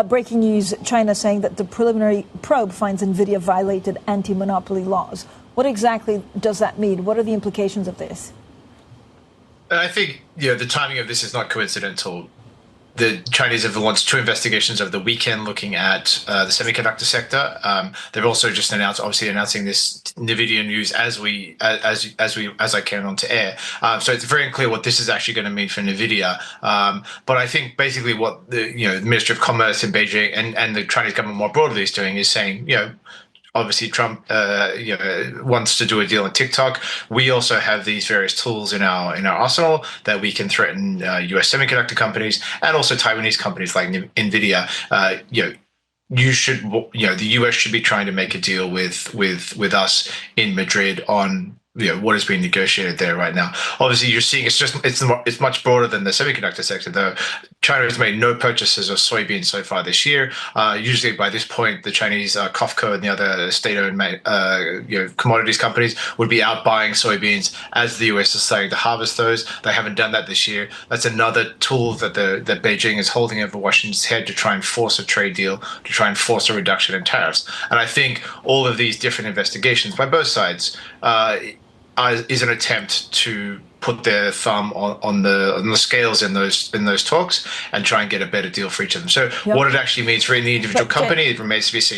breaking news, China saying that the preliminary probe finds Nvidia violated anti-monopoly laws. What exactly does that mean? What are the implications of this? I think the timing of this is not coincidental. The Chinese have launched two investigations over the weekend looking at the semiconductor sector. They've also just announcing this Nvidia news as I came on to air. So it's very unclear what this is actually going to mean for Nvidia. But I think basically what the Ministry of Commerce in Beijing and the Chinese government more broadly is doing is saying, obviously Trump wants to do a deal on TikTok. We also have these various tools in our arsenal that we can threaten US semiconductor companies and also Taiwanese companies like Nvidia. You should, the US should be trying to make a deal with us in Madrid on what is being negotiated there right now. Obviously, you're seeing it's much broader than the semiconductor sector, though. China has made no purchases of soybeans so far this year. Usually, by this point, the Chinese COFCO and the other state-owned commodities companies would be out buying soybeans as the US is starting to harvest those. They haven't done that this year. That's another tool that that Beijing is holding over Washington's head to try and force a trade deal, to try and force a reduction in tariffs. And I think all of these different investigations by both sides is an attempt to put their thumb on the scales in those talks and try and get a better deal for each of them. So what it actually means for any individual company, it remains to be seen.